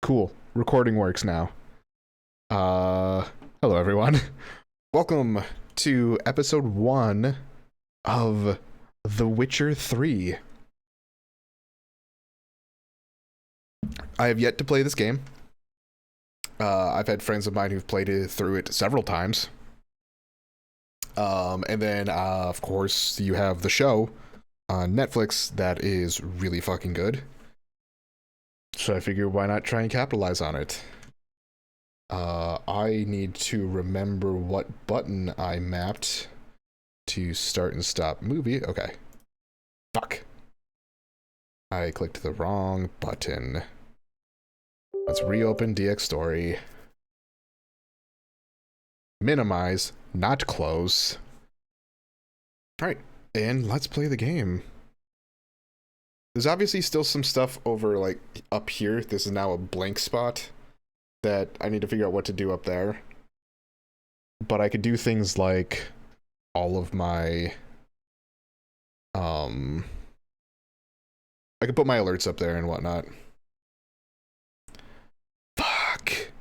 Cool. Recording works now. Hello everyone. Welcome to episode 1 of The Witcher 3. I have yet to play this game. I've had friends of mine who've played it through it several times. And then, of course, you have the show on Netflix that is really fucking good. So I figure why not try and capitalize on it. I need to remember what button I mapped to start and stop movie. Okay. Fuck. I clicked the wrong button. Let's reopen DX Story. Minimize, not close. Alright, and let's play the game. There's obviously still some stuff over, like, up here. This is now a blank spot that I need to figure out what to do up there. But I could do things like all of my, I could put my alerts up there and whatnot. Fuck.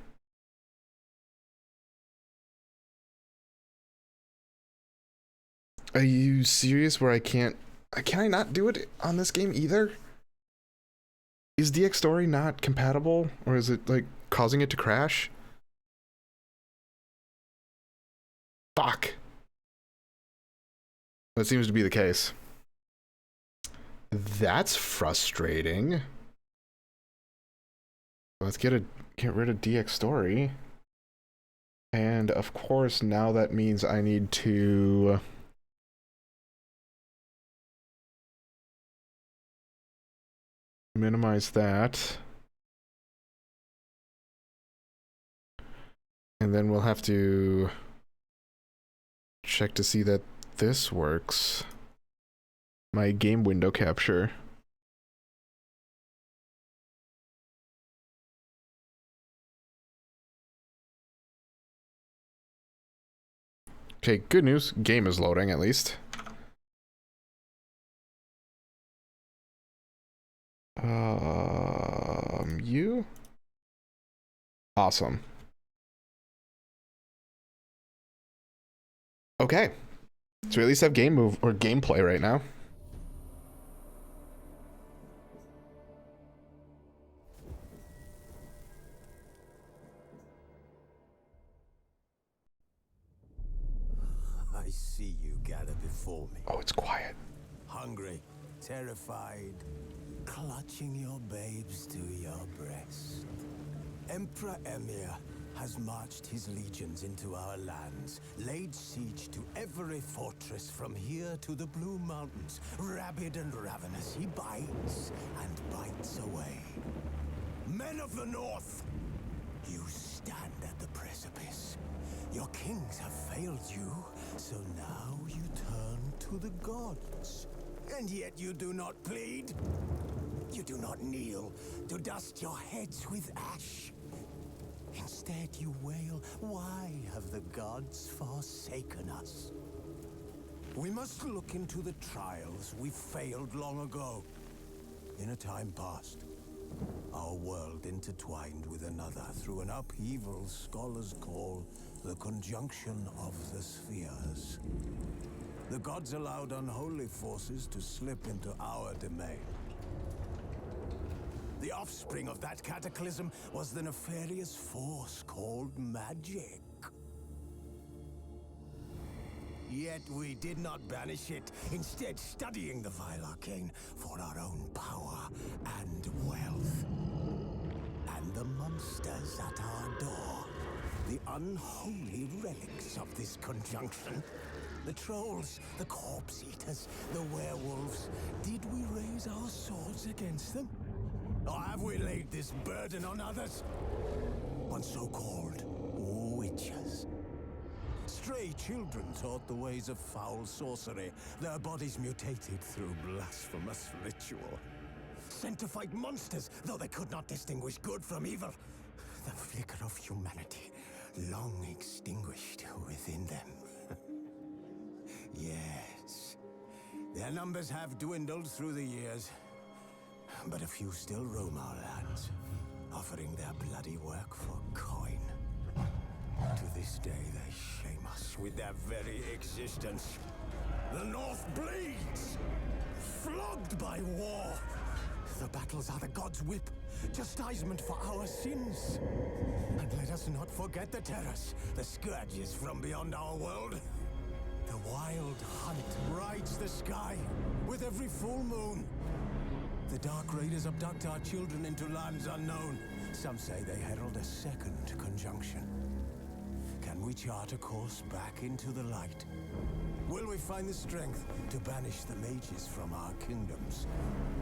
Are you serious where can I not do it on this game either? Is DX Story not compatible, or is it, like, causing it to crash? Fuck. That seems to be the case. That's frustrating. Let's get rid of DX Story. And of course, now that means I need to minimize that. And then we'll have to check to see that this works. My game window capture. Okay, good news. Game is loading at least. You? Awesome. Okay. So we at least have game move or gameplay right now. I see you gather before me. Oh, it's quiet. Hungry, terrified, clutching your babes to your breast. Emperor Emir has marched his legions into our lands, laid siege to every fortress from here to the Blue Mountains. Rabid and ravenous, he bites and bites away. Men of the North, you stand at the precipice. Your kings have failed you, so now you turn to the gods. And yet you do not plead. You do not kneel to dust your heads with ash. Instead you wail, why have the gods forsaken us? We must look into the trials we failed long ago. In a time past, our world intertwined with another through an upheaval scholars call the conjunction of the spheres. The gods allowed unholy forces to slip into our domain. The offspring of that cataclysm was the nefarious force called magic. Yet we did not banish it, instead studying the vile arcane for our own power and wealth. And the monsters at our door, the unholy relics of this conjunction. The trolls, the corpse eaters, the werewolves. Did we raise our swords against them? Or have we laid this burden on others? On so-called witches. Stray children taught the ways of foul sorcery, their bodies mutated through blasphemous ritual. Sent to fight monsters, though they could not distinguish good from evil. The flicker of humanity, long extinguished within them. Yes, their numbers have dwindled through the years, but a few still roam our lands. offering their bloody work for coin. To this day, they shame us with their very existence. The North bleeds, flogged by war. The battles are the gods' whip, chastisement for our sins. And let us not forget the terrors, the scourges from beyond our world. The wild hunt rides the sky with every full moon. The Dark Raiders abduct our children into lands unknown. Some say they herald a second conjunction. Can we chart a course back into the light? Will we find the strength to banish the mages from our kingdoms?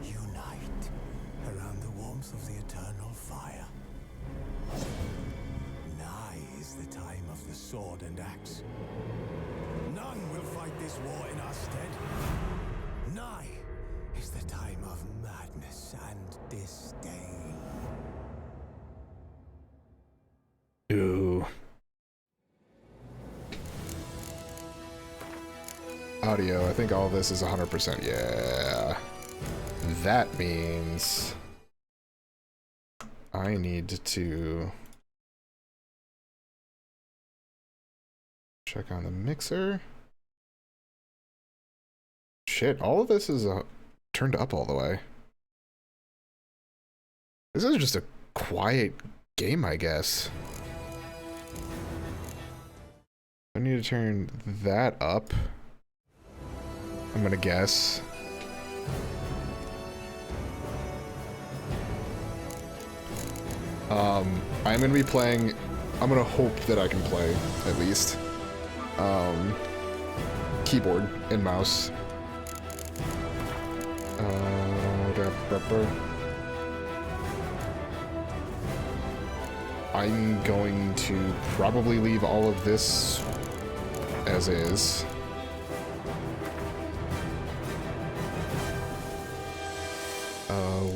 Unite around the warmth of the eternal fire. Nigh is the time of the sword and axe. None will fight this war in our stead. Nigh is the time of madness and disdain. Ooh. Audio, I think all of this is 100%. Yeah. That means I need to check on the mixer. Shit, all of this is turned up all the way. This is just a quiet game, I guess. I need to turn that up, I'm gonna guess. I'm gonna be playing, I'm gonna hope that I can play, at least. Keyboard and mouse. I'm going to probably leave all of this as is.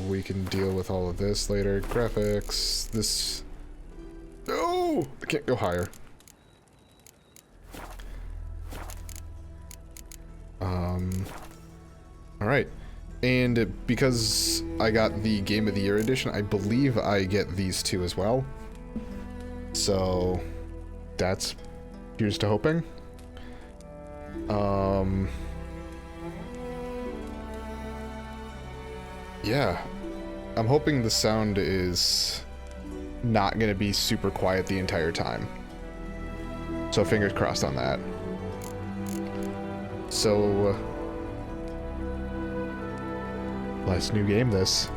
We can deal with all of this later. Graphics, this... No! I can't go higher. Alright. And because I got the Game of the Year edition, I believe I get these two as well. So, that's... here's to hoping. Yeah. I'm hoping the sound is not going to be super quiet the entire time. So fingers crossed on that. So, let's new game this.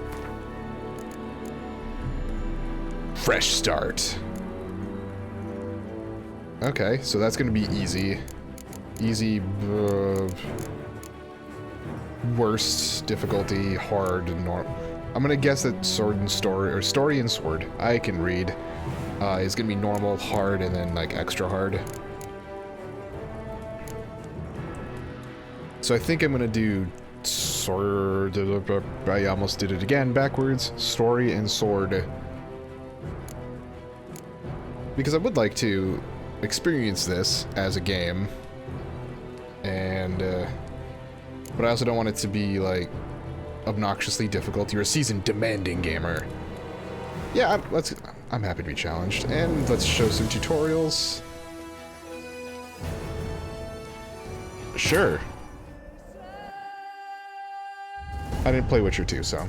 Fresh start. Okay, so that's going to be easy. Easy, worst difficulty, hard, normal. I'm gonna guess that sword and story, or story and sword, I can read, is gonna be normal, hard, and then like extra hard. So I think I'm gonna do sword, I almost did it again, backwards, story and sword. Because I would like to experience this as a game, and, but I also don't want it to be, like, obnoxiously difficult. You're a seasoned, demanding gamer. Yeah, I'm happy to be challenged. And let's show some tutorials. Sure. I didn't play Witcher 2, so.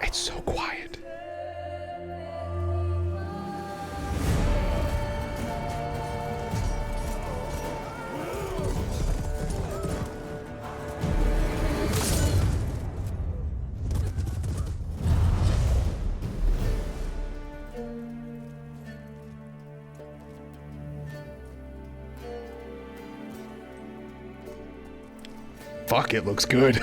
It's so quiet. Fuck, it looks good.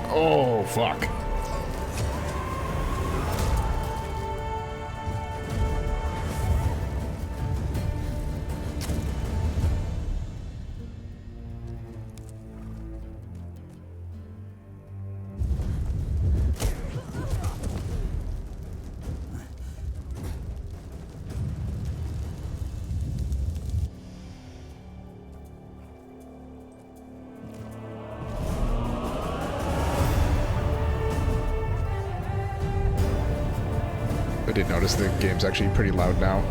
Oh, fuck. did notice the game's actually pretty loud now.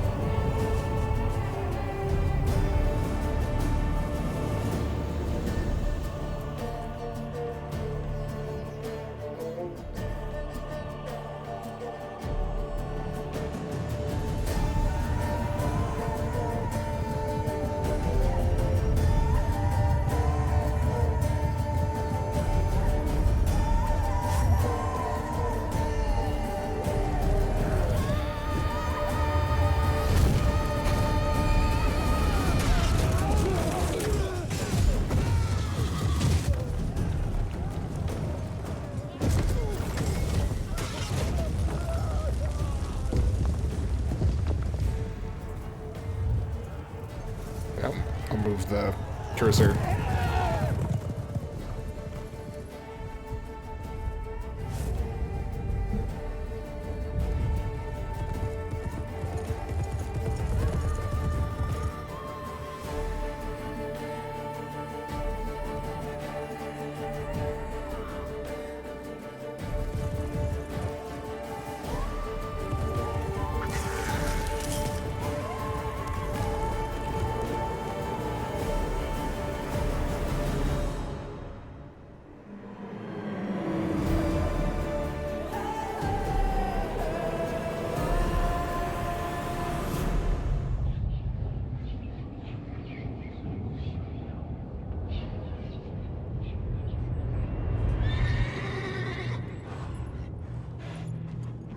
I'll move the cursor.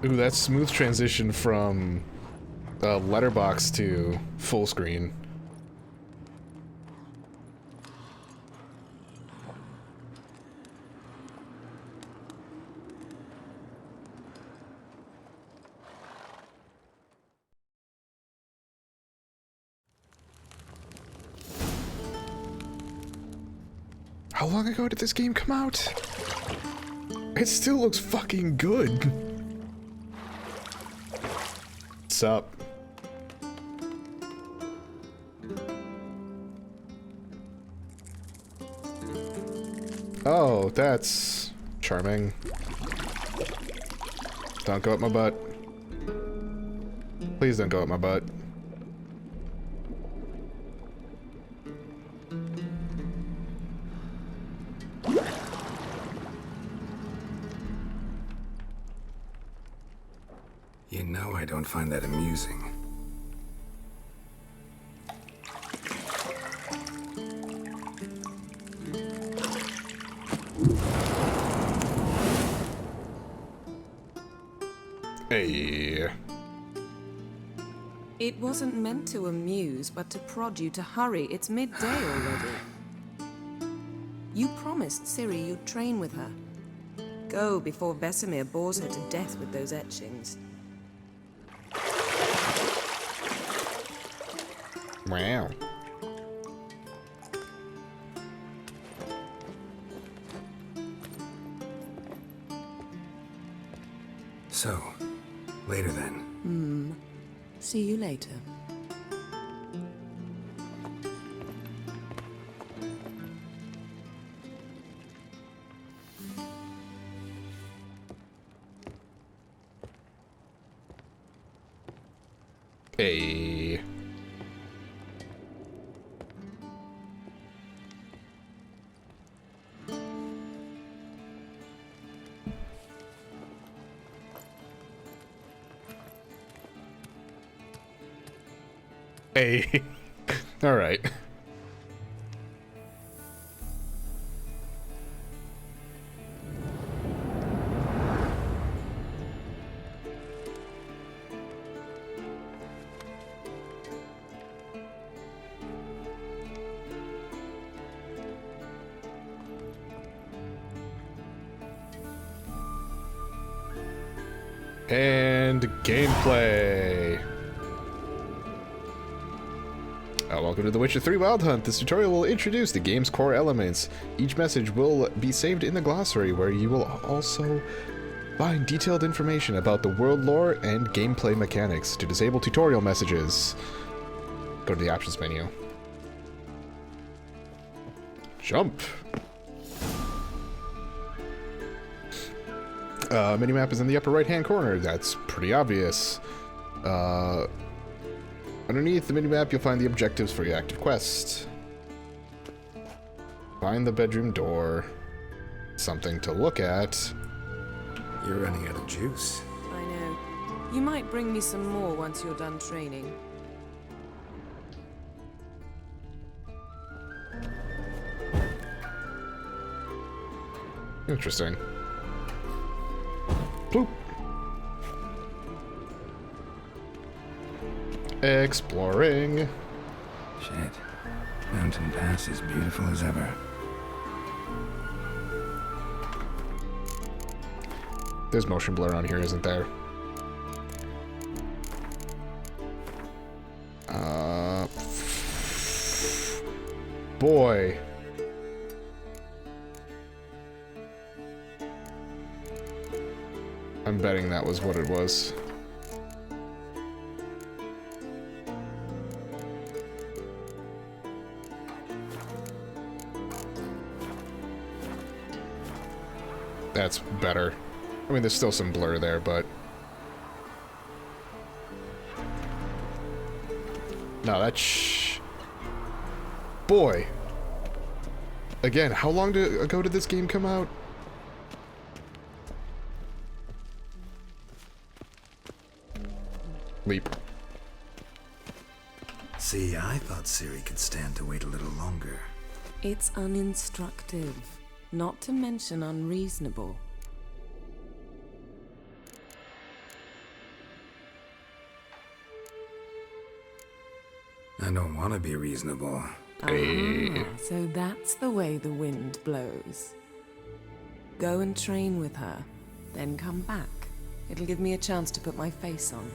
Ooh, that smooth transition from letterbox to full screen. How long ago did this game come out? It still looks fucking good. What's up? Oh, that's charming. Don't go up my butt. Please don't go up my butt. You know I don't find that amusing. Hey. It wasn't meant to amuse, but to prod you to hurry. It's midday already. You promised Ciri you'd train with her. Go before Vesemir bores her to death with those etchings. Wow. So, later then. See you later. Hey. Hey. All right. And gameplay. Welcome to The Witcher 3 Wild Hunt. This tutorial will introduce the game's core elements. Each message will be saved in the glossary, where you will also find detailed information about the world lore and gameplay mechanics. To disable tutorial messages, go to the options menu. Jump. Minimap is in the upper right-hand corner. That's pretty obvious. Underneath the minimap, you'll find the objectives for your active quest. Find the bedroom door. Something to look at. You're running out of juice. I know. You might bring me some more once you're done training. Interesting. Bloop. Exploring. Shit. Mountain Pass is beautiful as ever. There's motion blur on here, isn't there? Boy. I'm betting that was what it was. That's better. I mean, there's still some blur there, but... No, that's... Boy! Again, how long ago did this game come out? Leap. See, I thought Ciri could stand to wait a little longer. It's uninstructive, not to mention unreasonable. I don't want to be reasonable. Ah, so that's the way the wind blows. Go and train with her, then come back. It'll give me a chance to put my face on.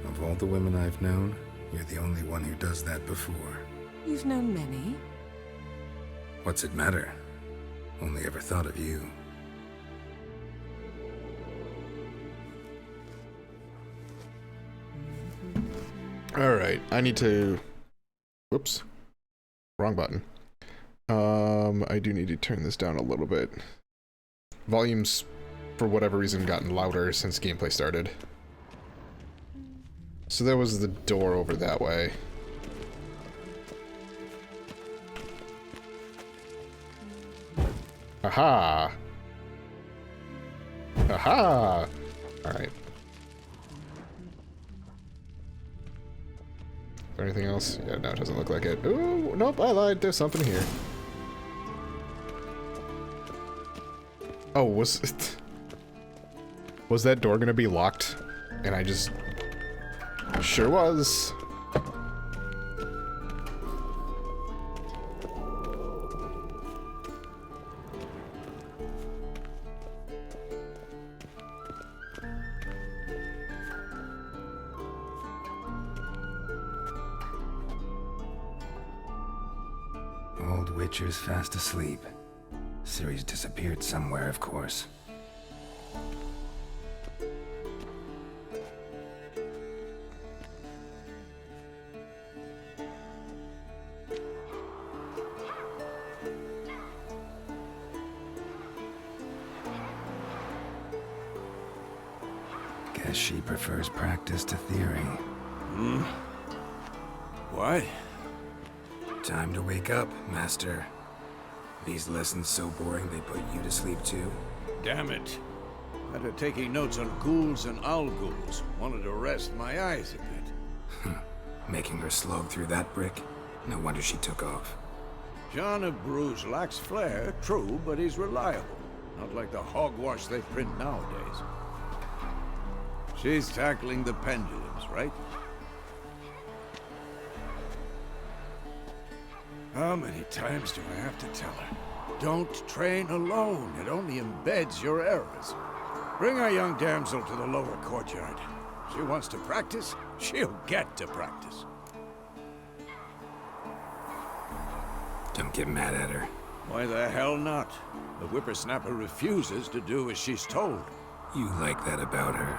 Of all the women I've known, you're the only one who does that before. You've known many. What's it matter? Only ever thought of you. Alright, I need to... Whoops. Wrong button. I do need to turn this down a little bit. Volume's, for whatever reason, gotten louder since gameplay started. So there was the door over that way. Aha! Aha! Alright. Is there anything else? Yeah, no, it doesn't look like it. Ooh, nope, I lied. There's something here. Oh, was that door gonna be locked? And I just... Sure was. Old Witcher's fast asleep. Ciri's disappeared somewhere, of course. Guess she prefers practice to theory. What? Time to wake up, Master. These lessons so boring they put you to sleep too? Damn it. After taking notes on ghouls and owl ghouls, wanted to rest my eyes a bit. Making her slog through that brick? No wonder she took off. John of Bruges lacks flair, true, but he's reliable. Not like the hogwash they print nowadays. She's tackling the pendulums, right? How many times do I have to tell her? Don't train alone. It only embeds your errors. Bring our young damsel to the lower courtyard. She wants to practice, she'll get to practice. Don't get mad at her. Why the hell not? The whippersnapper refuses to do as she's told. You like that about her.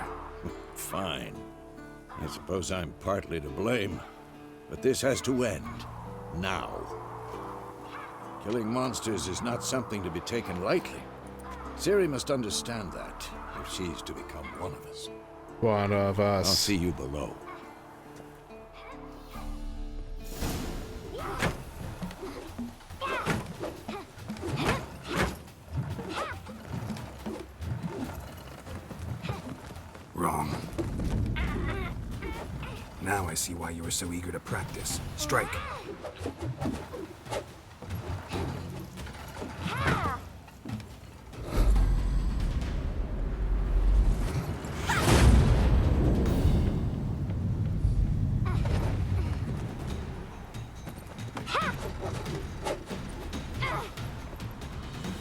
Fine. I suppose I'm partly to blame. But this has to end. Now. Killing monsters is not something to be taken lightly. Ciri must understand that. if she's to become one of us. One of us. I'll see you below. Wrong. Now I see why you were so eager to practice. Strike.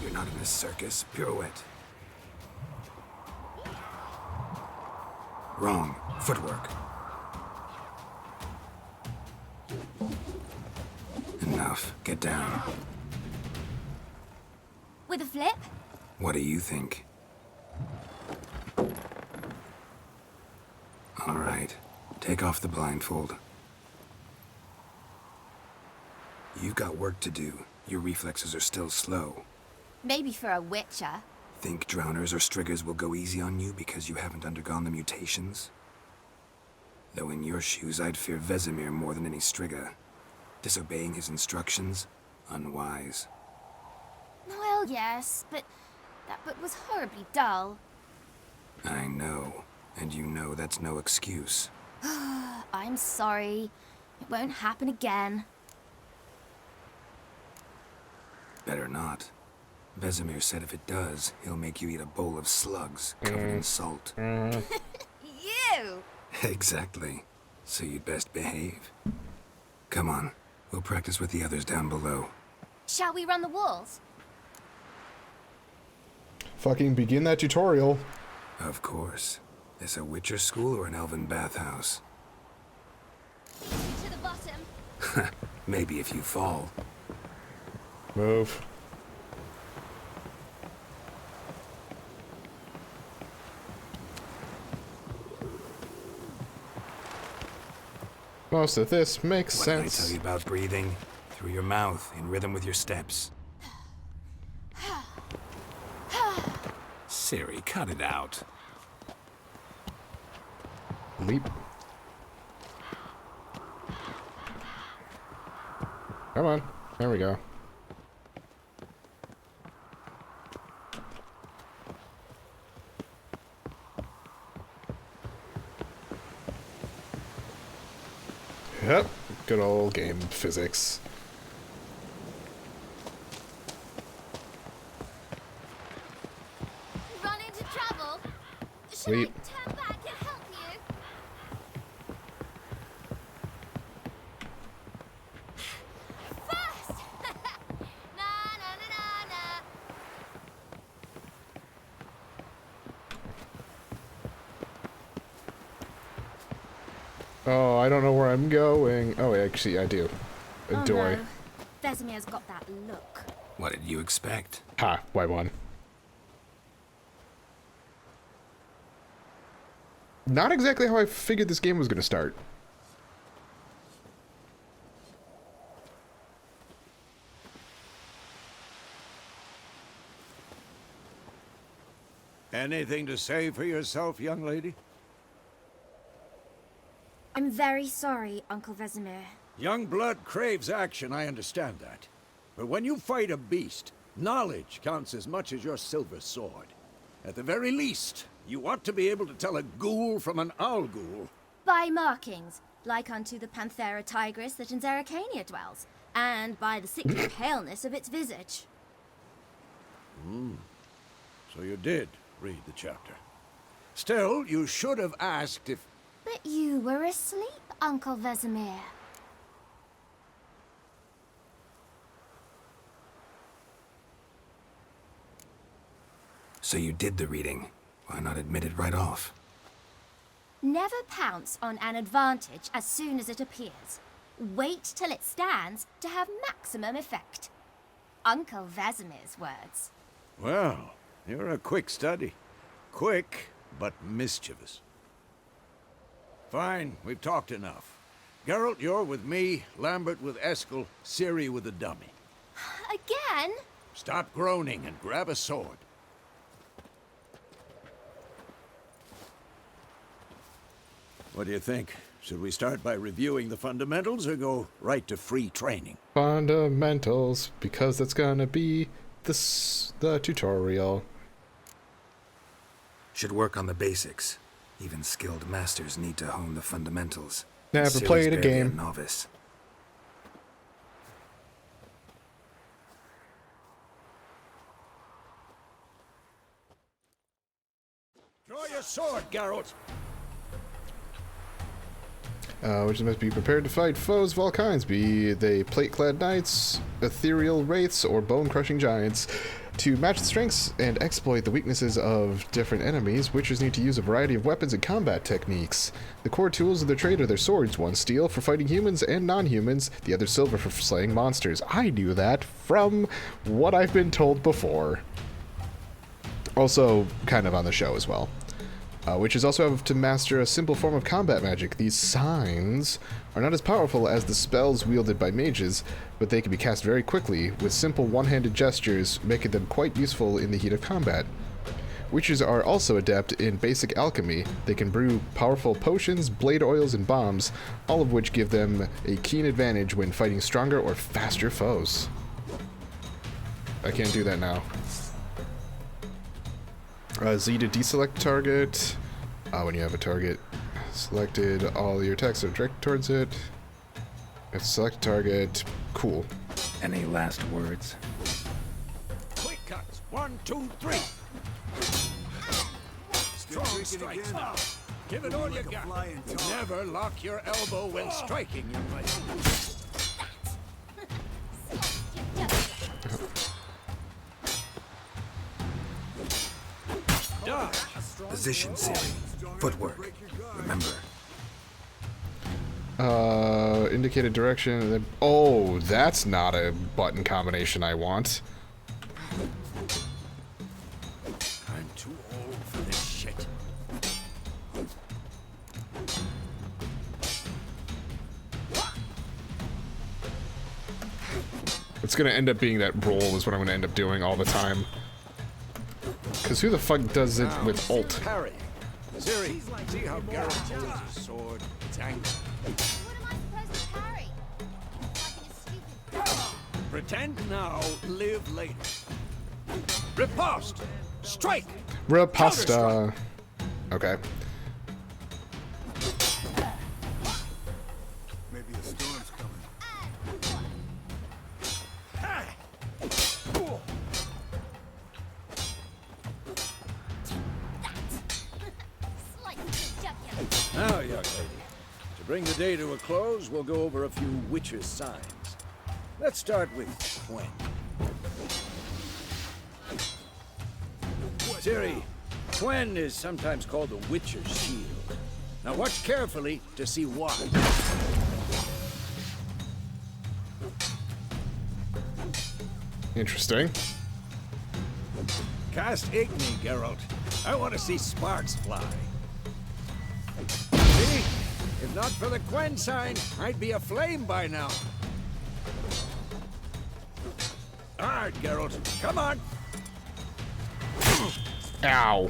You're not in a circus. Pirouette. Wrong. Footwork. Enough. Get down. With a flip? What do you think? All right. Take off the blindfold. You've got work to do. Your reflexes are still slow. Maybe for a witcher. Think drowners or striggers will go easy on you because you haven't undergone the mutations? Though in your shoes, I'd fear Vesemir more than any strigger. Disobeying his instructions? Unwise. Well, yes, but that book was horribly dull. I know. And you know that's no excuse. I'm sorry. It won't happen again. Better not. Vesemir said if it does, he'll make you eat a bowl of slugs covered in salt. You! Exactly. So you'd best behave. Come on. We'll practice with the others down below. Shall we run the walls? Fucking begin that tutorial. Of course. This a Witcher school or an elven bathhouse? To the bottom. Maybe if you fall. Move. Most of this makes What did I sense. tell you about breathing? Through your mouth, in rhythm with your steps. Siri, cut it out. Leap. Come on. There we go. Yep. Good old game physics. Run into trouble? Should Sweet. I turn back and help you? First! Na na na na na. Oh, I don't know where I'm going. Oh, actually, I do. Oh Do I? no. Vesemir's got that look. What did you expect? Ha, Y1. Not exactly how I figured this game was going to start. Anything to say for yourself, young lady? I'm very sorry, Uncle Vesemir. Young blood craves action, I understand that. But when you fight a beast, knowledge counts as much as your silver sword. At the very least, you ought to be able to tell a ghoul from an owl ghoul. By markings, like unto the Panthera tigris that in Zerrikania dwells, and by the sickly paleness of its visage. So you did read the chapter. Still, you should have asked if... But you were asleep, Uncle Vesemir. So you did the reading. Why not admit it right off? Never pounce on an advantage as soon as it appears. Wait till it stands to have maximum effect. Uncle Vesemir's words. Well, you're a quick study. Quick, but mischievous. Fine, we've talked enough. Geralt, you're with me, Lambert with Eskel, Ciri with the dummy. Again? Stop groaning and grab a sword. What do you think? Should we start by reviewing the fundamentals or go right to free training? Fundamentals, because that's gonna be the tutorial. Should work on the basics. Even skilled masters need to hone the fundamentals. Never Ciri's played a barely game. Novice. Draw your sword, Geralt. Which must be prepared to fight foes of all kinds, be they plate-clad knights, ethereal wraiths, or bone-crushing giants. To match the strengths and exploit the weaknesses of different enemies, witchers need to use a variety of weapons and combat techniques. The core tools of their trade are their swords, one steel for fighting humans and non-humans, the other silver for slaying monsters. I knew that from what I've been told before. Also, kind of on the show as well. Witches also have to master a simple form of combat magic. These signs are not as powerful as the spells wielded by mages, but they can be cast very quickly, with simple one-handed gestures, making them quite useful in the heat of combat. Witches are also adept in basic alchemy. They can brew powerful potions, blade oils, and bombs, all of which give them a keen advantage when fighting stronger or faster foes. I can't do that now. Z to deselect target. When you have a target selected, all your attacks are directed towards it. If select target, cool. Any last words? Quick cuts. 1, 2, 3. Strong strikes now. Give it all you got. Never lock your elbow when striking, young lady. Dodge. Position, Ciri. Footwork. Remember. Indicated direction. And then, oh, that's not a button combination I want. I'm too old for this shit. It's gonna end up being that roll is what I'm gonna end up doing all the time. Because who the fuck does it Now, with ult? Parry. Ciri, see how Geralt holds his sword? It's angry. What am I supposed to parry? Like in a stupid... Pretend now, live later. Riposte! Strike! Riposta. Okay. Maybe a storm's coming. Slightly jugular. Now, young lady, to bring the day to a close, we'll go over a few witches' signs. Let's start with Gwen. Ciri, Gwen is sometimes called the Witcher's Shield. Now watch carefully to see why. Interesting. Cast Igni, Geralt. I want to see sparks fly. See? If not for the Gwen sign, I'd be aflame by now. Alright, Geralt. Come on. Ow.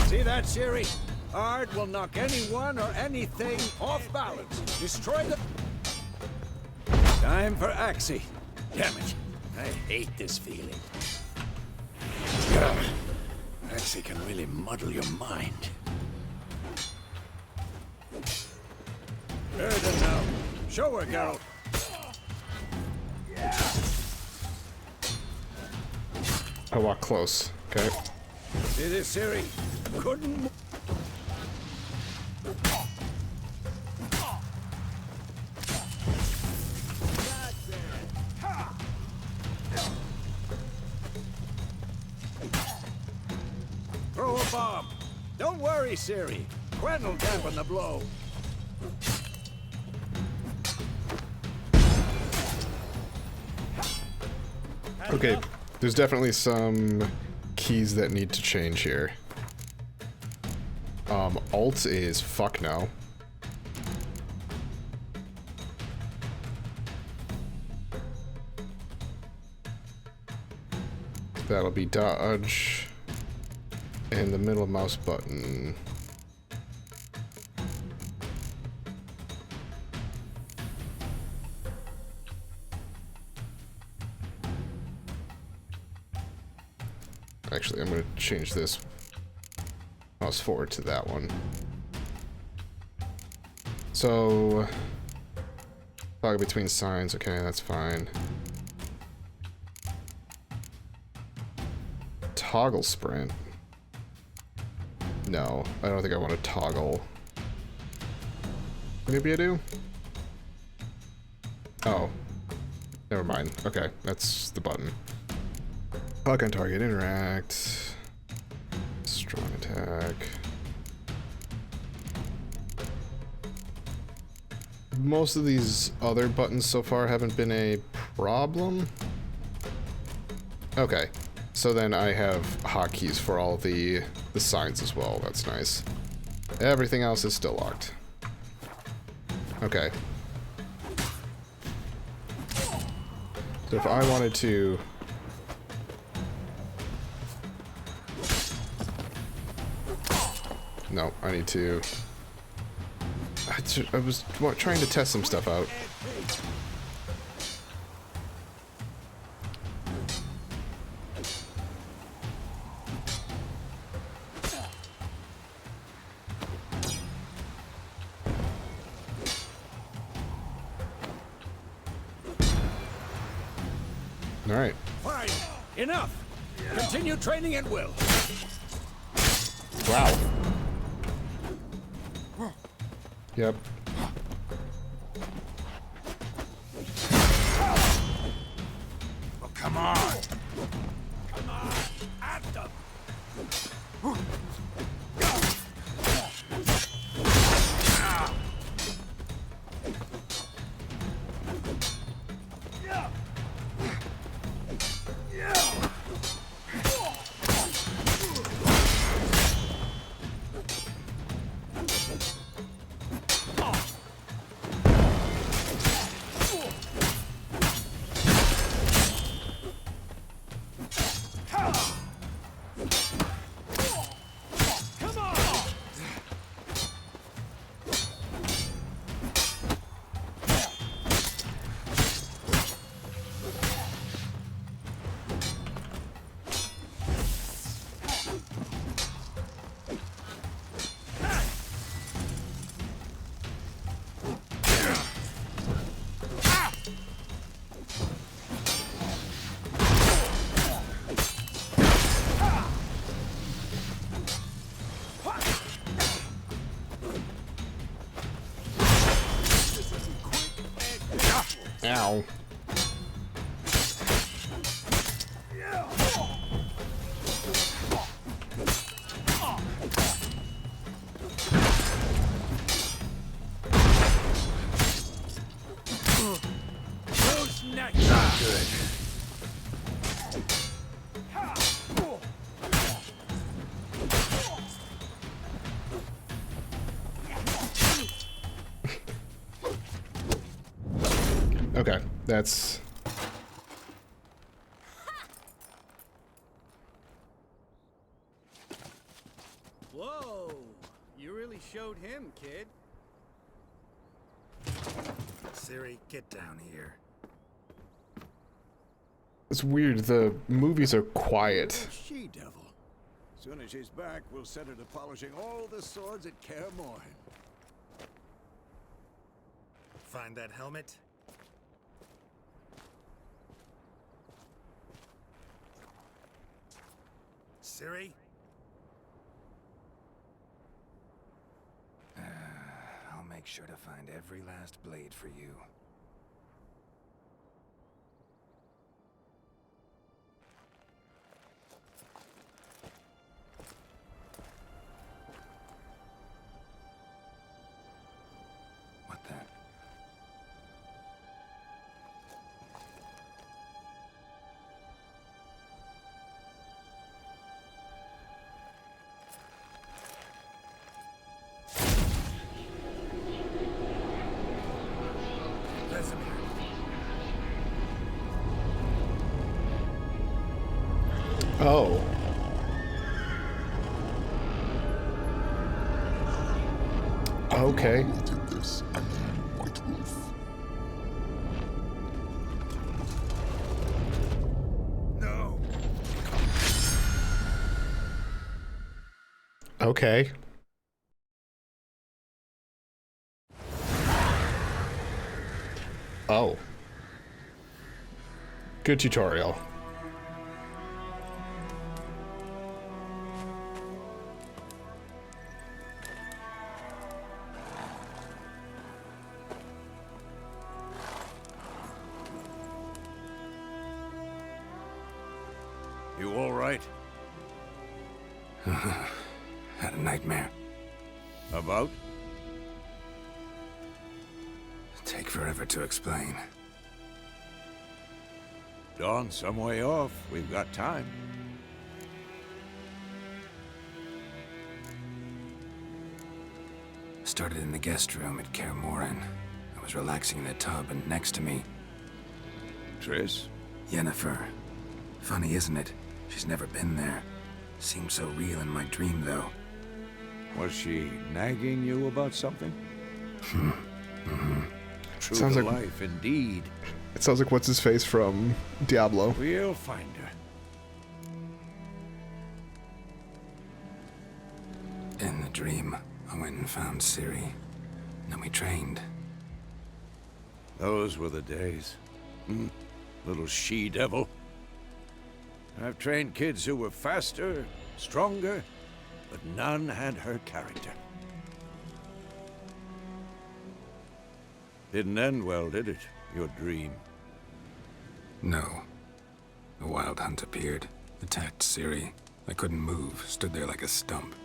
See that, Ciri? Ard will knock anyone or anything off balance. Destroy the... Time for Axie. Damn it. I hate this feeling. Ugh. Axie can really muddle your mind. Erden now. Show her, Geralt. I walk close. Okay. See this, Ciri? Couldn't... Throw a bomb. Don't worry, Ciri. Gwen will dampen the blow. Okay. There's definitely some keys that need to change here. Alt is fuck no. That'll be dodge. And the middle mouse button. Actually, I'm going to change this mouse forward to that one. So, toggle between signs. Okay, that's fine. Toggle sprint. No, I don't think I want to toggle. Maybe I do? Oh. Never mind. Okay, that's the button. Lock on target, interact. Strong attack. Most of these other buttons so far haven't been a problem. Okay, so then I have hotkeys for all the signs as well. That's nice. Everything else is still locked. Okay. So if I wanted to... No, I need to... I was trying to test some stuff out. All right. Fine. Enough. Continue training at will. Wow. Yep. Oh, come on. Come on. At them. Ow. Who's next? Not good. Okay, that's... Whoa! You really showed him, kid. Siri, get down here. It's weird, the movies are quiet. She-devil. Soon as she's back, we'll set her to polishing all the swords at Kaer Morhen. Find that helmet? Siri? I'll make sure to find every last blade for you. What the? Oh. Okay. Did this again, White Wolf. No! Okay. Oh. Good tutorial. You all right? Had a nightmare. About? Take forever to explain. Dawn, some way off. We've got time. Started in the guest room at Kaer Morhen. I was relaxing in the tub, and next to me, Triss? Yennifer. Funny, isn't it? She's never been there. Seemed so real in my dream, though. Was she nagging you about something? True Sounds to like- life, indeed. It sounds like what's his face from Diablo. We'll find her. In the dream, I went and found Ciri. Then we trained. Those were the days. Little she-devil. I've trained kids who were faster, stronger, but none had her character. Didn't end well, did it? Your dream. No. A wild hunt appeared, attacked Ciri. I couldn't move, stood there like a stump.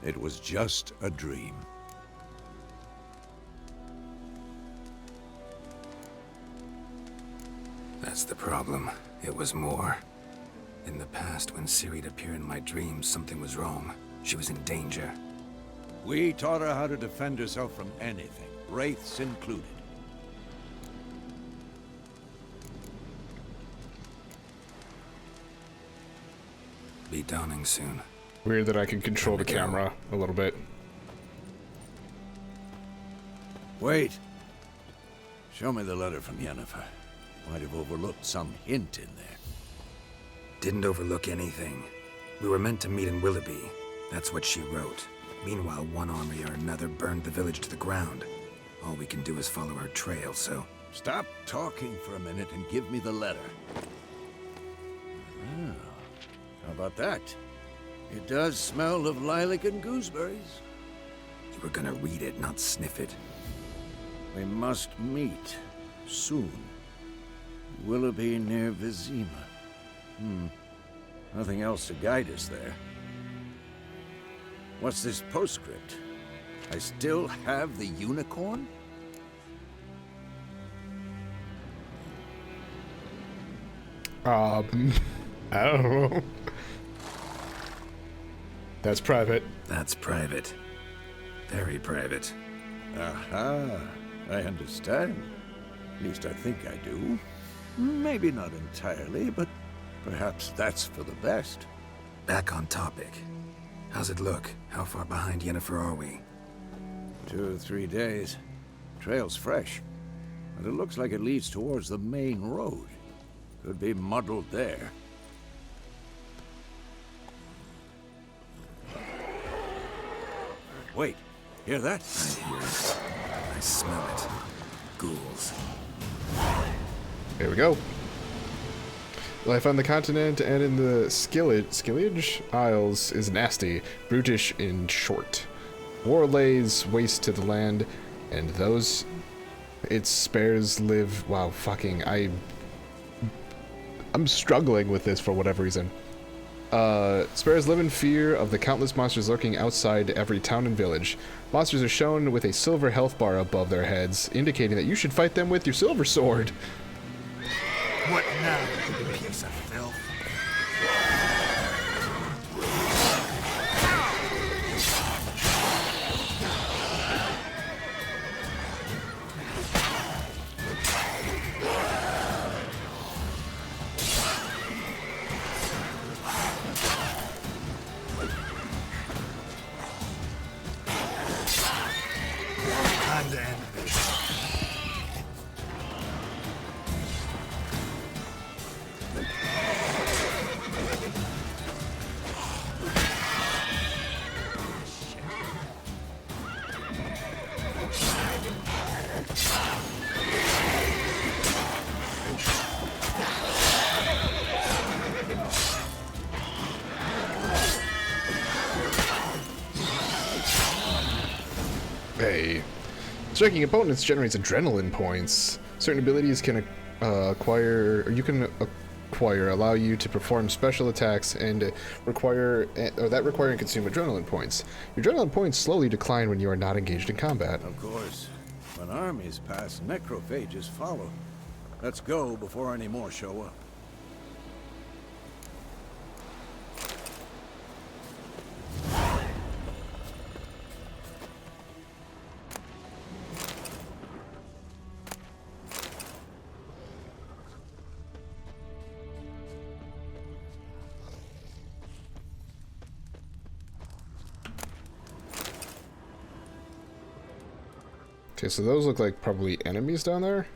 It was just a dream. That's the problem. It was more. In the past, when Ciri'd appear in my dreams, something was wrong. She was in danger. We taught her how to defend herself from anything, wraiths included. Be dawning soon. Weird that I can control the Time to go. camera a little bit. Wait. Show me the letter from Yennifer. Might have overlooked some hint in there. Didn't overlook anything. We were meant to meet in Willoughby. That's what she wrote. Meanwhile, one army or another burned the village to the ground. All we can do is follow her trail, so... Stop talking for a minute and give me the letter. Ah, how about that? It does smell of lilac and gooseberries. You were gonna read it, not sniff it. We must meet soon. Willoughby near Vizima. Nothing else to guide us there. What's this postscript? I still have the unicorn? I don't know. That's private. That's private. Very private. Aha, I understand. At least I think I do. Maybe not entirely, but perhaps that's for the best. Back on topic. How's it look? How far behind Yennifer are we? 2 or 3 days. Trail's fresh, but it looks like it leads towards the main road. Could be muddled there. Wait, hear that? I hear it. I smell it. Ghouls. There we go. Life on the continent and in the Skillage Isles is nasty, brutish in short. War lays waste to the land, and those it spares live. Wow, fucking, I'm struggling with this for whatever reason. Spares live in fear of the countless monsters lurking outside every town and village. Monsters are shown with a silver health bar above their heads, indicating that you should fight them with your silver sword. What now, you piece of filth? Time to end this. Striking opponents generates adrenaline points. Certain abilities can acquire allow you to perform special attacks and require and consume adrenaline points. Your adrenaline points slowly decline when you are not engaged in combat. Of course, when armies pass, necrophages follow. Let's go before any more show up. Okay, so those look like probably enemies down there.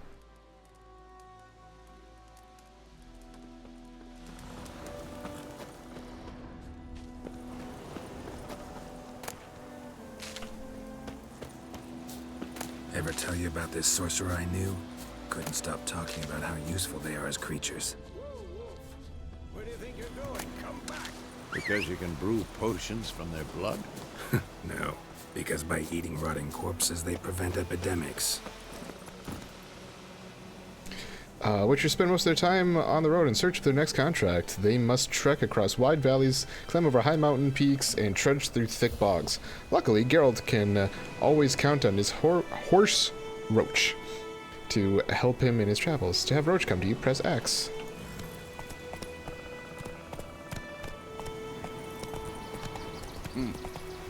Ever tell you about this sorcerer I knew? Couldn't stop talking about how useful they are as creatures. Where do you think you're going? Come back! Because you can brew potions from their blood? No, because by eating rotting corpses, they prevent epidemics. Witchers spend most of their time on the road in search of their next contract. They must trek across wide valleys, climb over high mountain peaks, and trudge through thick bogs. Luckily, Geralt can always count on his horse, Roach, to help him in his travels. To have Roach come to you, press X.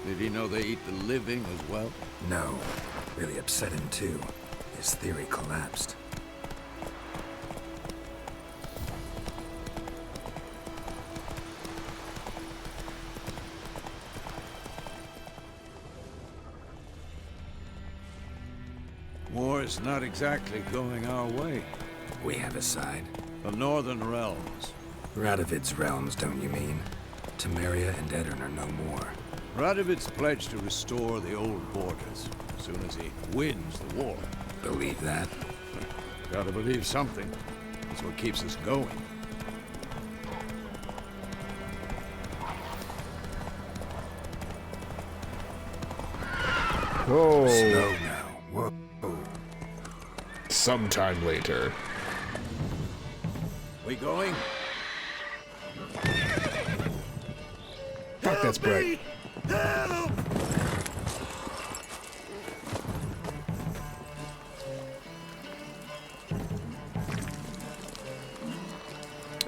Did he know they eat the living as well? No, really upset him too. His theory collapsed. War's not exactly going our way. We have a side. The Northern Realms. Radovid's realms, don't you mean? Temeria and Edirn are no more. Radovid's pledged to restore the old borders as soon as he wins the war. Believe that? Gotta believe something. That's what keeps us going. Whoa. Slow now. Whoa. Sometime later. We going? Fuck, that's bright. Help!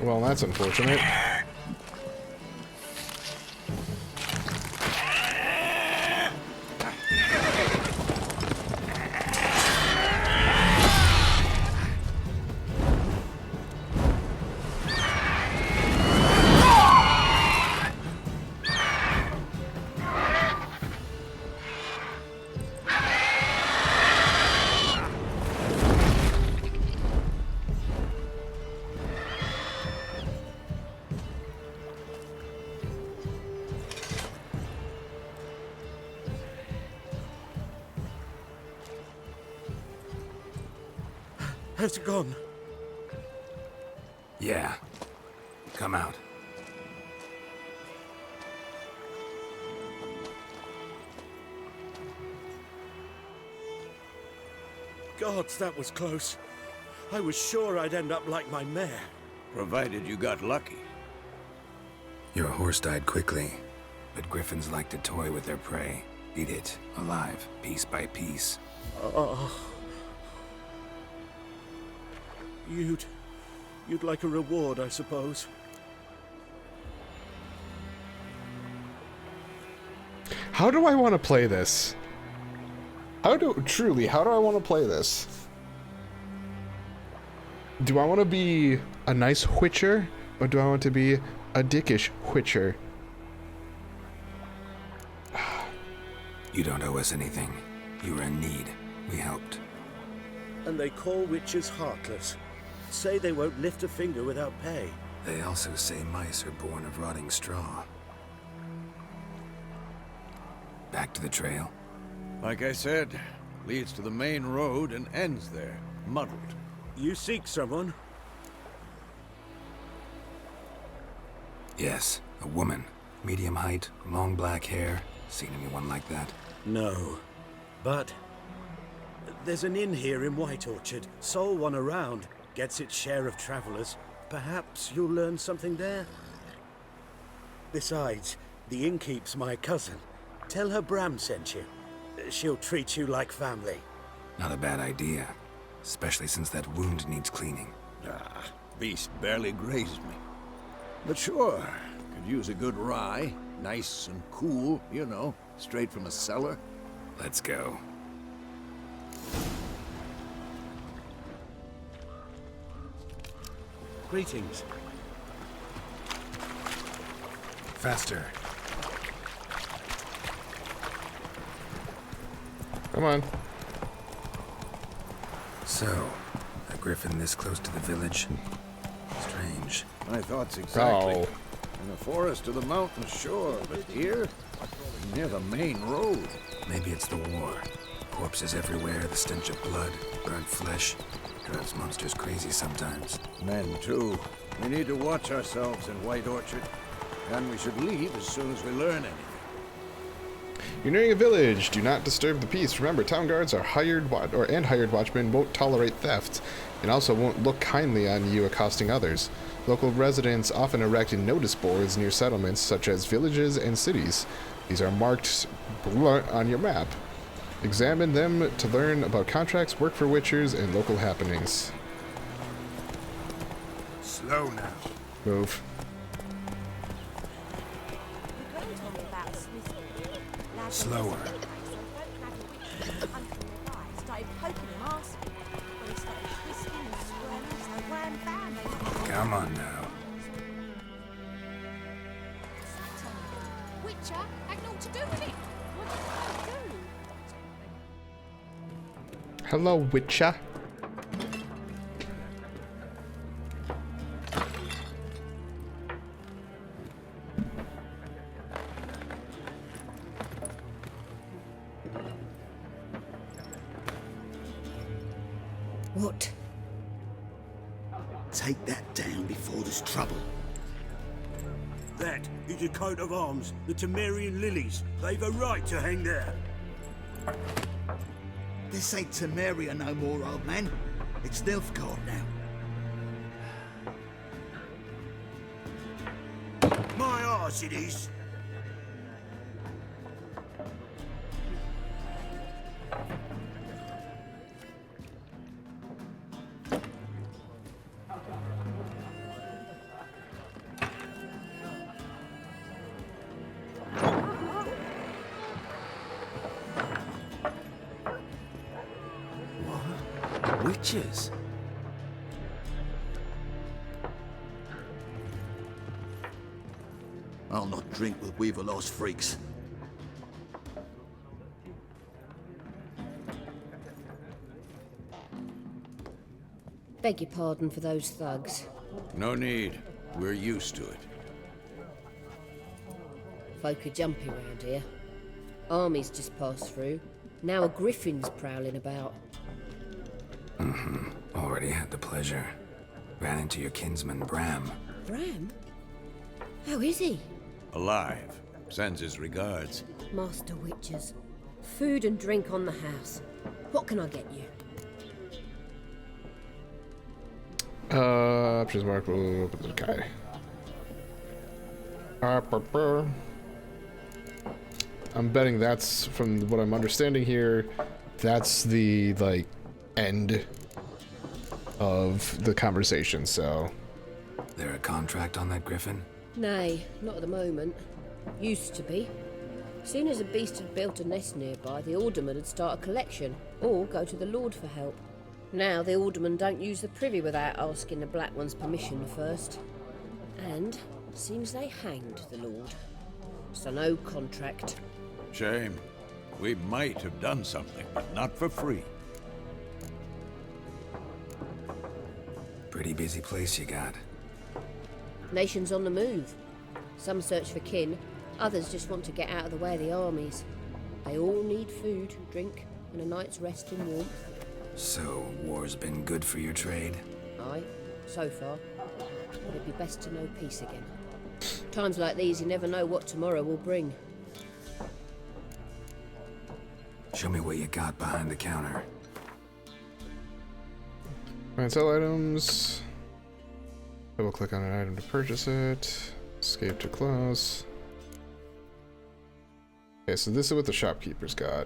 Well, that's unfortunate. How's it gone? Yeah. Come out. Gods, that was close. I was sure I'd end up like my mare. Provided you got lucky. Your horse died quickly, but griffins like to toy with their prey. Eat it, alive, piece by piece. You'd like a reward, I suppose. How do I want to play this? How do I want to play this? Do I want to be a nice witcher, or do I want to be a dickish witcher? You don't owe us anything. You were in need. We helped. And they call witches heartless. Say they won't lift a finger without pay. They also say mice are born of rotting straw. Back to the trail. Like I said, leads to the main road and ends there, muddled. You seek someone? Yes, a woman. Medium height, long black hair. Seen anyone like that? No. But There's an inn here in White Orchard. Sole one around. Gets its share of travelers. Perhaps you'll learn something there? Besides, the innkeep's my cousin. Tell her Bram sent you. She'll treat you like family. Not a bad idea. Especially since that wound needs cleaning. Ah, beast barely grazed me. But sure, could use a good rye. Nice and cool, you know, straight from a cellar. Let's go. Greetings. Faster. Come on. So, a griffin this close to the village? Strange. My thoughts exactly. Oh. In the forest or the mountains, sure, but here? Near the main road. Maybe it's the war. Corpses everywhere, the stench of blood, burnt flesh. Drives monsters crazy sometimes. Men, too. We need to watch ourselves in White Orchard. And we should leave as soon as we learn anything. You're nearing a village. Do not disturb the peace. Remember, town guards are hired watchmen won't tolerate theft, and also won't look kindly on you accosting others. Local residents often erect notice boards near settlements such as villages and cities. These are marked on your map. Examine them to learn about contracts, work for witchers, and local happenings. Slow now. Move. Slower. Come on now. Witcher had naught to do with it. What did I do? Hello, Witcher. What? Take that down before there's trouble. That is a coat of arms, the Temerian lilies. They've a right to hang there. This ain't Temeria no more, old man. It's Nilfgaard now. My arse it is. Witches? I'll not drink with Weaverlost freaks. Beg your pardon for those thugs. No need. We're used to it. Folk are jumpy round here. Armies just passed through. Now a griffin's prowling about. Already had the pleasure. Ran into your kinsman, Bram. Bram? How is he? Alive. Sends his regards. Master Witchers. Food and drink on the house. What can I get you? Options marked. Okay. I'm betting that's, from what I'm understanding here, that's the, like, end of the conversation, so... There a contract on that griffin? Nay, not at the moment. Used to be. Soon as a beast had built a nest nearby, the alderman would start a collection, or go to the Lord for help. Now the aldermen don't use the privy without asking the Black One's permission first. And seems they hanged the Lord. So no contract. Shame. We might have done something, but not for free. Pretty busy place you got. Nations on the move. Some search for kin, others just want to get out of the way of the armies. They all need food, drink, and a night's rest in warmth. So, war's been good for your trade? Aye, so far. But it'd be best to know peace again. Times like these, you never know what tomorrow will bring. Show me what you got behind the counter. Alright, sell items. Double click on an item to purchase it. Escape to close. Okay, so this is what the shopkeeper's got.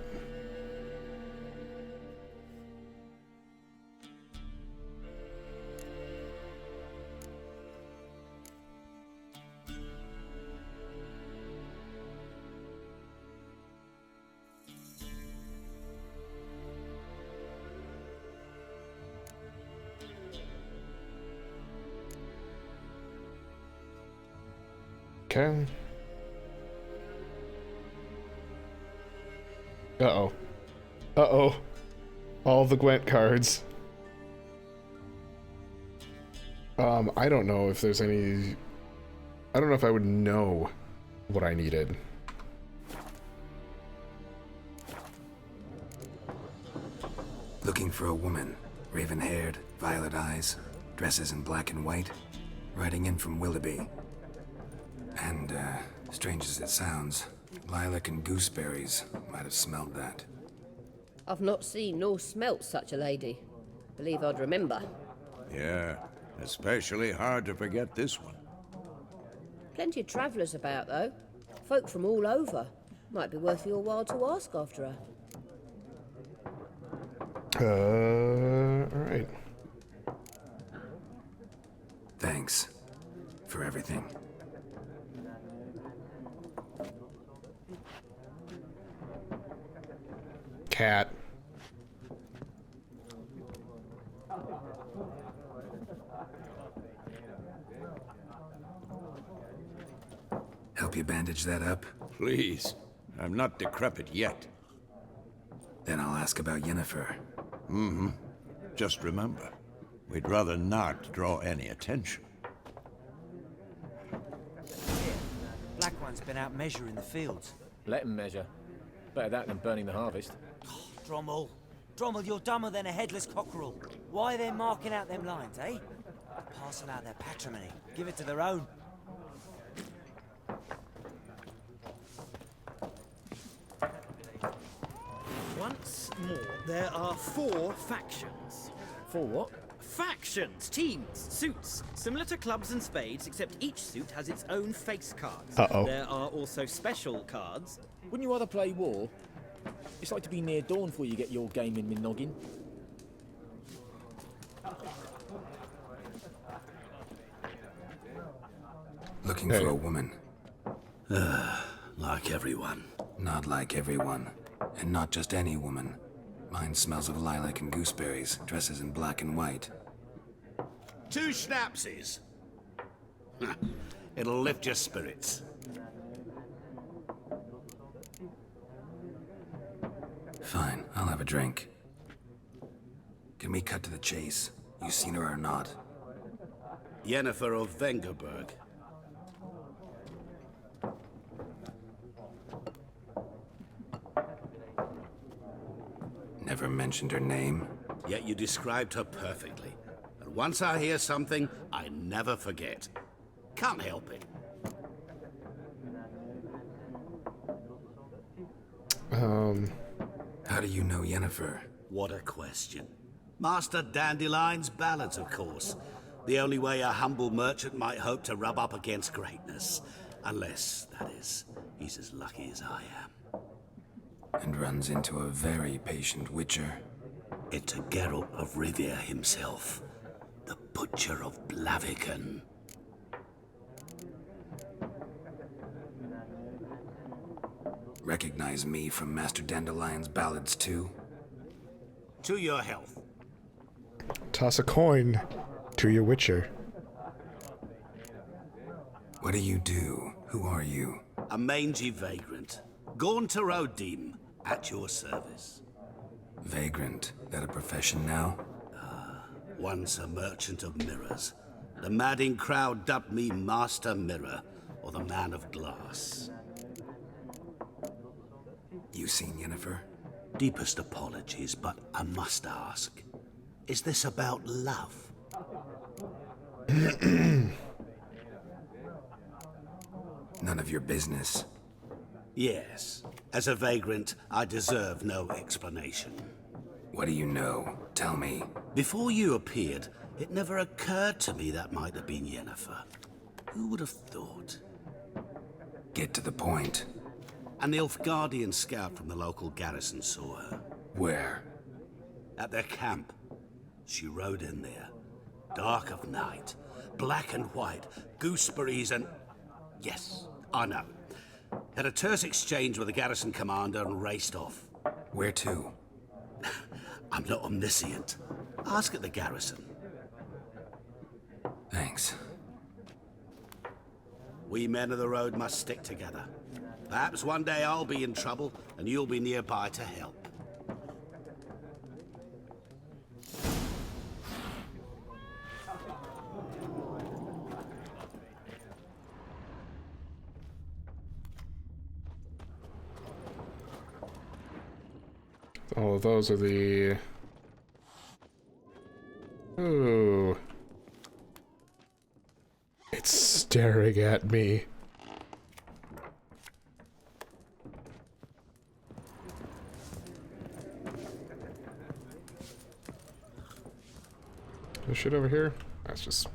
Okay. Uh-oh. Uh-oh. All the Gwent cards. I don't know if there's any... I don't know if I would know what I needed. Looking for a woman. Raven-haired, violet eyes, dresses in black and white. Riding in from Willoughby. And, strange as it sounds, lilac and gooseberries might have smelled that. I've not seen nor smelt such a lady. Believe I'd remember. Yeah, especially hard to forget this one. Plenty of travellers about, though. Folk from all over. Might be worth your while to ask after her. Alright. Thanks for everything. Cat. Help you bandage that up? Please, I'm not decrepit yet. Then I'll ask about Yennifer. Mm-hmm. Just remember, we'd rather not draw any attention. Black One's been out measuring the fields. Let him measure. Better that than burning the harvest. Drommel. Drommel, you're dumber than a headless cockerel. Why are they marking out them lines, eh? Parcel out their patrimony. Give it to their own. Once more, there are 4 factions. 4 what? Factions, teams, suits, similar to clubs and spades, except each suit has its own face cards. Uh-oh. There are also special cards. Wouldn't you rather play war? It's like to be near dawn before you get your game in my noggin. Looking for a woman. Like everyone. Not like everyone. And not just any woman. Mine smells of lilac and gooseberries, dresses in black and white. 2 schnapsies. It'll lift your spirits. Fine, I'll have a drink. Can we cut to the chase? You seen her or not? Yennifer of Vengerberg. Never mentioned her name. Yet you described her perfectly. And once I hear something, I never forget. Can't help it. How do you know Yennifer? What a question. Master Dandelion's ballads, of course. The only way a humble merchant might hope to rub up against greatness. Unless, that is, he's as lucky as I am. And runs into a very patient witcher. Into Geralt of Rivia himself. The Butcher of Blaviken. Recognize me from Master Dandelion's ballads too? To your health. Toss a coin to your witcher. What do you do? Who are you? A mangy vagrant. Gaunter Odim, at your service. Vagrant. That a profession now? Once a merchant of mirrors. The madding crowd dubbed me Master Mirror, or the Man of Glass. You seen Yennifer? Deepest apologies, but I must ask. Is this about love? None of your business. Yes. As a vagrant, I deserve no explanation. What do you know? Tell me. Before you appeared, it never occurred to me that might have been Yennifer. Who would have thought? Get to the point. An Nilfgaardian scout from the local garrison saw her. Where? At their camp. She rode in there. Dark of night. Black and white. Gooseberries and... Yes, I know. Had a terse exchange with the garrison commander and raced off. Where to? I'm not omniscient. Ask at the garrison. Thanks. We men of the road must stick together. Perhaps one day I'll be in trouble and you'll be nearby to help. All of those are the... Ooh. It's staring at me. This shit over here? That's just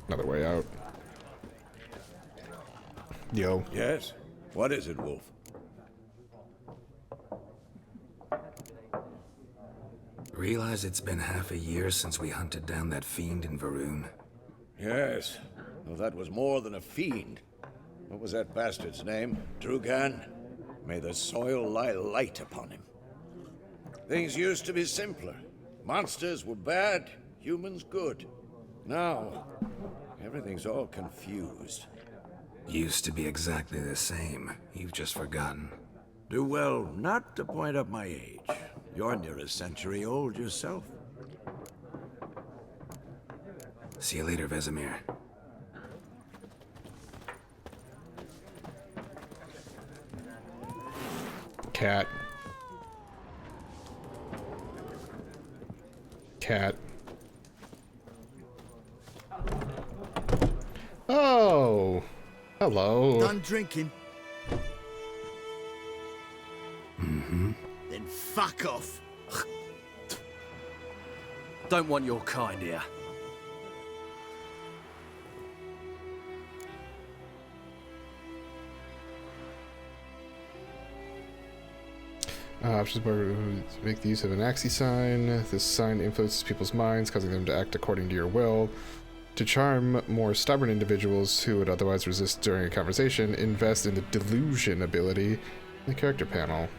another way out. Yo. Yes? What is it, Wolf? Realize it's been half a year since we hunted down that fiend in Varun? Yes. Well, that was more than a fiend. What was that bastard's name? Drugan? May the soil lie light upon him. Things used to be simpler. Monsters were bad, humans good. Now, everything's all confused. Used to be exactly the same. You've just forgotten. Do well not to point up my age. You're near a century old yourself. See you later, Vesemir. Cat. Cat. Oh! Hello. Done drinking? Mm-hmm. Then fuck off. Don't want your kind here. Options bar make the use of an Axie sign. This sign influences people's minds, causing them to act according to your will. To charm more stubborn individuals who would otherwise resist during a conversation, invest in the delusion ability in the character panel.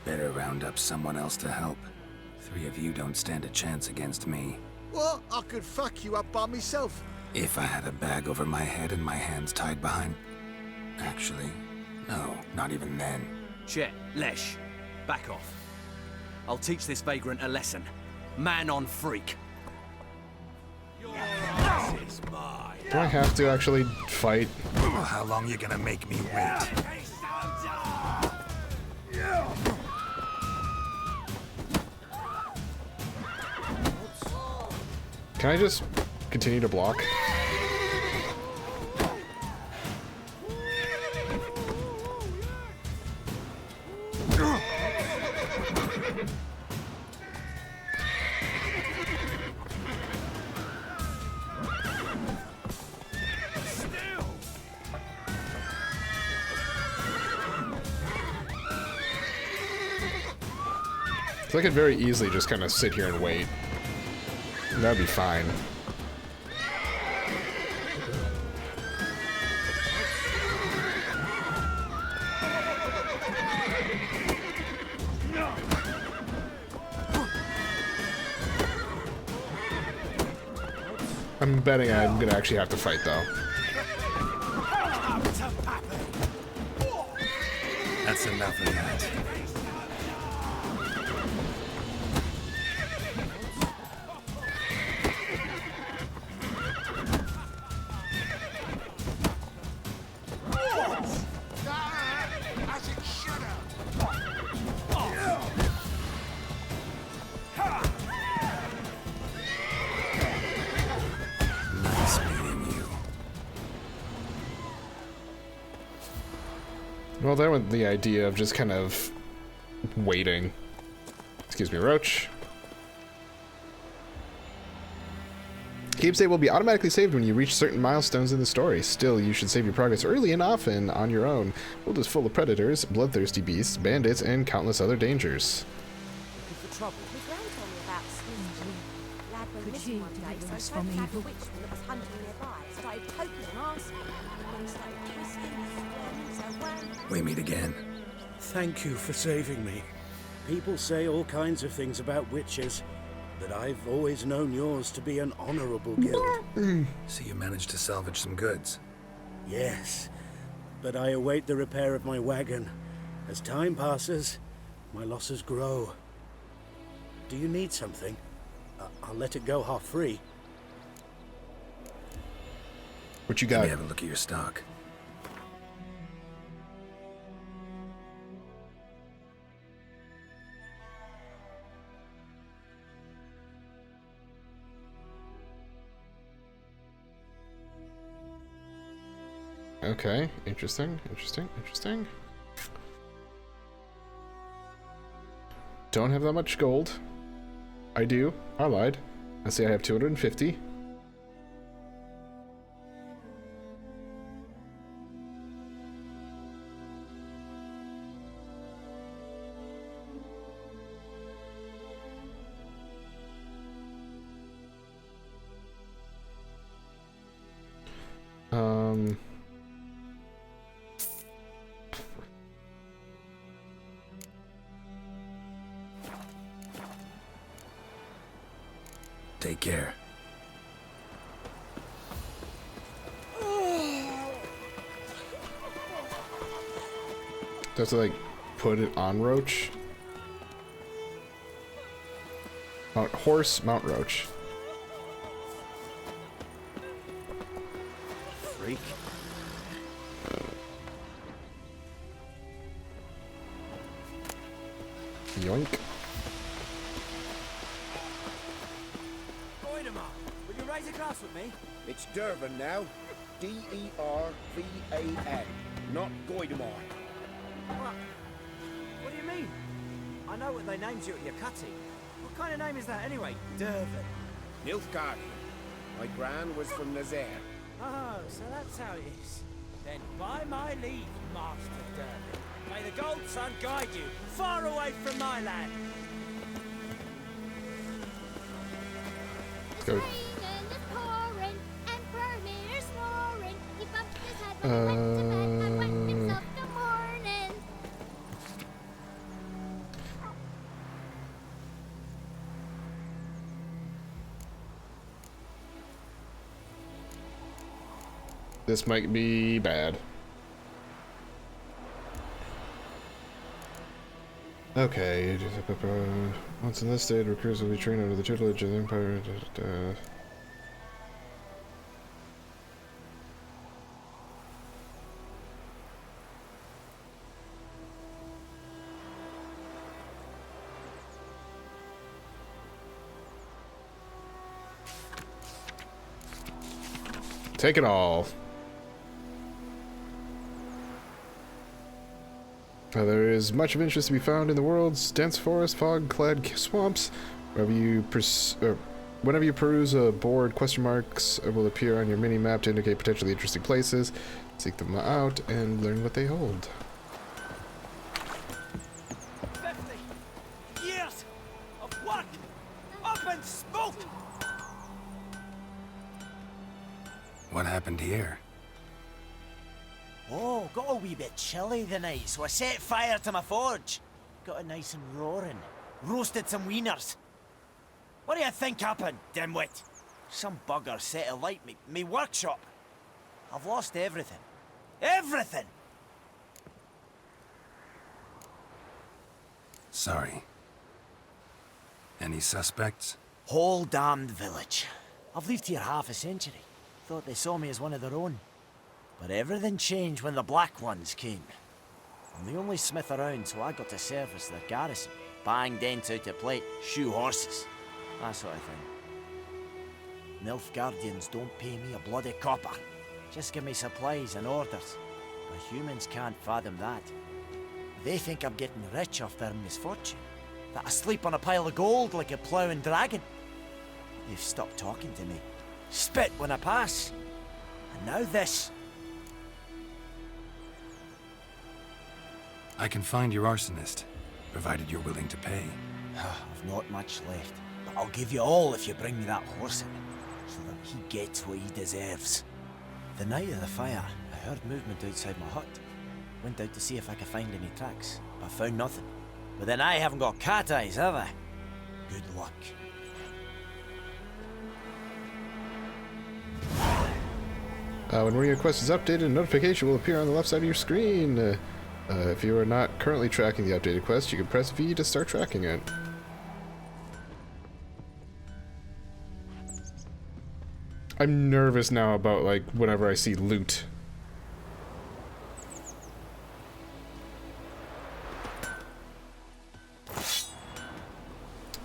Better round up someone else to help. 3 of you don't stand a chance against me. What? I could fuck you up by myself. If I had a bag over my head and my hands tied behind... Actually, no, not even then. Chet, Lesh, back off. I'll teach this vagrant a lesson. Man on freak. Do I have to actually fight? How long you gonna make me wait? Can I just continue to block? So I could very easily just kind of sit here and wait. That'd be fine. I'm betting I'm gonna actually have to fight though. That's enough of that. Well, that was the idea of just kind of waiting. Excuse me, Roach. Keep save will be automatically saved when you reach certain milestones in the story. Still, you should save your progress early and often on your own. The world is full of predators, bloodthirsty beasts, bandits, and countless other dangers. Looking for trouble? My gran told me about Slim lad went missing one day, so I spoke to the witchman that was hunting nearby. Started poking and asking. Then he started twisting his stems around. We meet again. Thank you for saving me. People say all kinds of things about witches, but I've always known yours to be an honorable guild. So you managed to salvage some goods? Yes, but I await the repair of my wagon. As time passes, my losses grow. Do you need something? I'll let it go half free. What you got? Let me have a look at your stock. Okay, interesting, interesting, interesting. Don't have that much gold. I do. I lied. I say I have 250. Take care. Do I have to, like, put it on Roach? Mount horse, mount Roach. Freak. Yoink. Will you raise a glass with me? It's Dervan now. D-E-R-V-A-N. Not Goidemar. What do you mean? I know what they named you at your cutting. What kind of name is that anyway? Dervan. Nilfgaard. My gran was from Nazaire. Oh, so that's how it is. Then by my leave, Master Dervan. May the Gold Sun guide you far away from my land. Let's go. This might be bad. Okay. Once enlisted, recruits will be trained under the tutelage of the Empire. Take it all. There is much of interest to be found in the world's dense forest, fog-clad swamps. Whenever you peruse a board, question marks will appear on your mini-map to indicate potentially interesting places. Seek them out and learn what they hold. 50 years of work up in smoke! What happened here? Oh, got a wee bit chilly the night, so I set fire to my forge. Got it nice and roaring. Roasted some wieners. What do you think happened, dimwit? Some bugger set alight me workshop. I've lost everything. Everything! Sorry. Any suspects? Whole damned village. I've lived here half a century. Thought they saw me as one of their own. But everything changed when the Black Ones came. I'm the only smith around, so I got to service their garrison. Bang dents out of plate, shoe horses. That sort of thing. Nilfgaardians don't pay me a bloody copper. Just give me supplies and orders. The humans can't fathom that. They think I'm getting rich off their misfortune. That I sleep on a pile of gold like a ploughing dragon. They've stopped talking to me. Spit when I pass. And now this. I can find your arsonist, provided you're willing to pay. I've not much left, but I'll give you all if you bring me that horse in, so that he gets what he deserves. The night of the fire, I heard movement outside my hut. Went out to see if I could find any tracks, but found nothing. But then I haven't got cat eyes, have I? Good luck. When one of your quests is updated, a notification will appear on the left side of your screen. If you are not currently tracking the updated quest, you can press V to start tracking it. I'm nervous now about, like, whenever I see loot.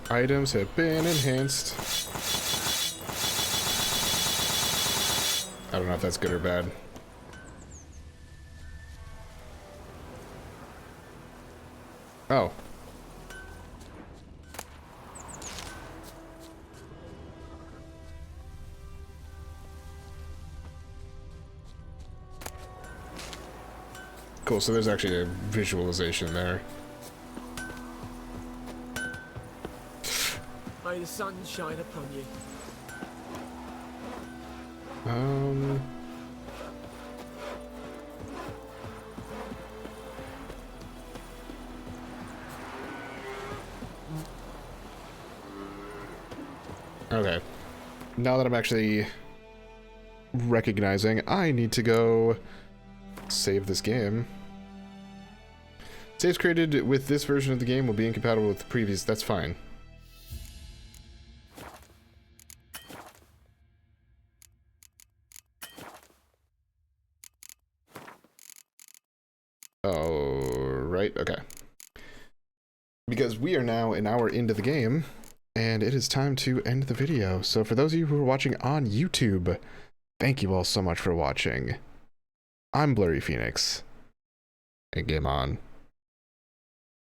Items have been enhanced. I don't know if that's good or bad. Oh. Cool, so there's actually a visualization there. May the sun shine upon you. Okay. Now that I'm actually recognizing, I need to go save this game. Saves created with this version of the game will be incompatible with the previous. That's fine. Oh, right. Okay. Because we are now an hour into the game, and it is time to end the video. So for those of you who are watching on YouTube, thank you all so much for watching. I'm Blurry Phoenix, and game on.